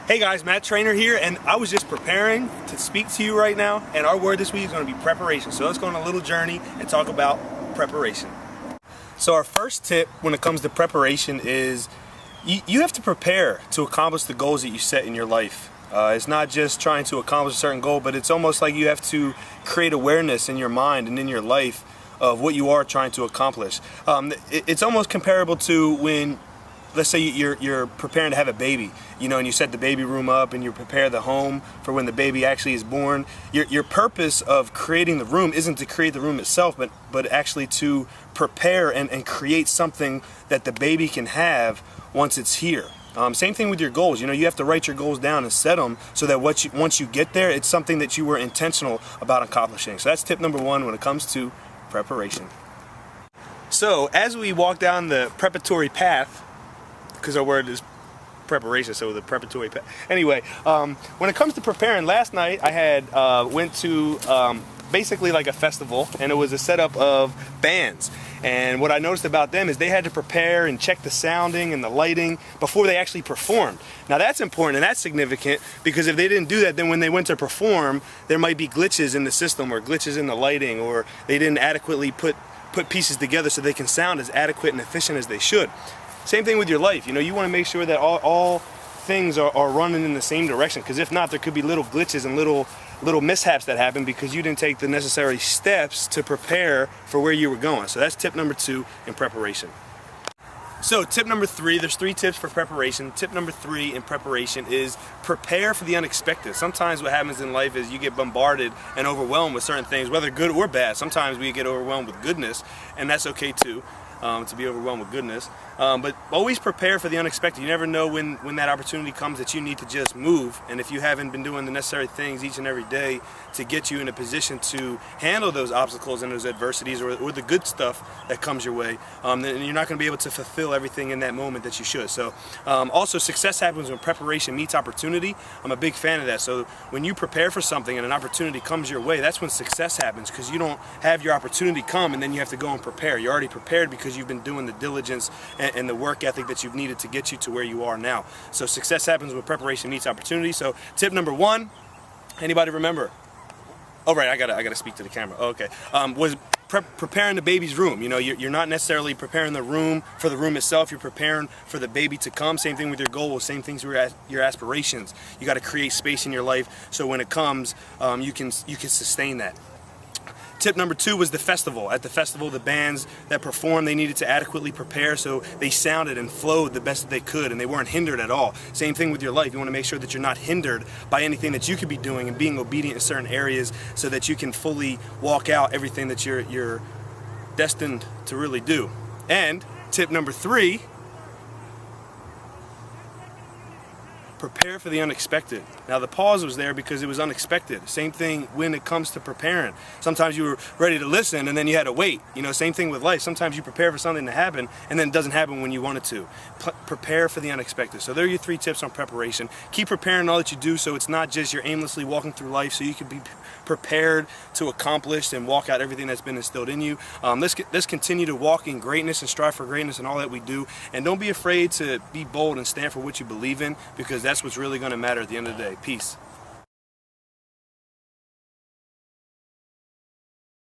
Hey guys, Matt Trainor here, and I was just preparing to speak to you right now, and our word this week is going to be preparation. So let's go on a little journey and talk about preparation. So our first tip when it comes to preparation is you have to prepare to accomplish the goals that you set in your life. It's not just trying to accomplish a certain goal, but it's almost like you have to create awareness in your mind and in your life of what you are trying to accomplish. It's almost comparable to when, let's say you're preparing to have a baby, and you set the baby room up and you prepare the home for when the baby actually is born. Your purpose of creating the room isn't to create the room itself, but actually to prepare and create something that the baby can have once it's here. Same thing with your goals. You have to write your goals down and set them so that once you get there, it's something that you were intentional about accomplishing. So that's tip number one when it comes to preparation. So as we walk down the preparatory path, because our word is preparation, so the preparatory path. Anyway, when it comes to preparing, last night I had went to basically like a festival, and it was a setup of bands. And what I noticed about them is they had to prepare and check the sounding and the lighting before they actually performed. Now that's important and that's significant, because if they didn't do that, then when they went to perform, there might be glitches in the system or glitches in the lighting, or they didn't adequately put pieces together so they can sound as adequate and efficient as they should. Same thing with your life. You want to make sure that all things are running in the same direction, because if not, there could be little glitches and little mishaps that happen because you didn't take the necessary steps to prepare for where you were going. So that's tip number 2 in preparation. So tip number 3, there's 3 tips for preparation. Tip number 3 in preparation is prepare for the unexpected. Sometimes what happens in life is you get bombarded and overwhelmed with certain things, whether good or bad. Sometimes we get overwhelmed with goodness, and that's okay too. To be overwhelmed with goodness, but always prepare for the unexpected. You never know when that opportunity comes that you need to just move, and if you haven't been doing the necessary things each and every day to get you in a position to handle those obstacles and those adversities or the good stuff that comes your way, then you're not going to be able to fulfill everything in that moment that you should. So also, success happens when preparation meets opportunity. I'm a big fan of that. So when you prepare for something and an opportunity comes your way, that's when success happens, because you don't have your opportunity come and then you have to go and prepare. You're already prepared because you've been doing the diligence and the work ethic that you've needed to get you to where you are now. So success happens when preparation meets opportunity. So tip number 1, anybody remember? Oh right, I gotta speak to the camera. Oh, okay, was preparing the baby's room. You're not necessarily preparing the room for the room itself. You're preparing for the baby to come. Same thing with your goals. Same things with your aspirations. You got to create space in your life so when it comes, you can sustain that. Tip number 2 was the festival. At the festival, the bands that performed, they needed to adequately prepare so they sounded and flowed the best that they could, and they weren't hindered at all. Same thing with your life. You want to make sure that you're not hindered by anything that you could be doing and being obedient in certain areas so that you can fully walk out everything that you're destined to really do. And tip number 3, prepare for the unexpected. Now the pause was there because it was unexpected. Same thing when it comes to preparing. Sometimes you were ready to listen and then you had to wait. Same thing with life. Sometimes you prepare for something to happen and then it doesn't happen when you want it to. Prepare for the unexpected. So there are your 3 tips on preparation. Keep preparing all that you do so it's not just you're aimlessly walking through life, so you can be prepared to accomplish and walk out everything that's been instilled in you. Let's continue to walk in greatness and strive for greatness in all that we do. And don't be afraid to be bold and stand for what you believe in, because that's what's really going to matter at the end of the day. Peace.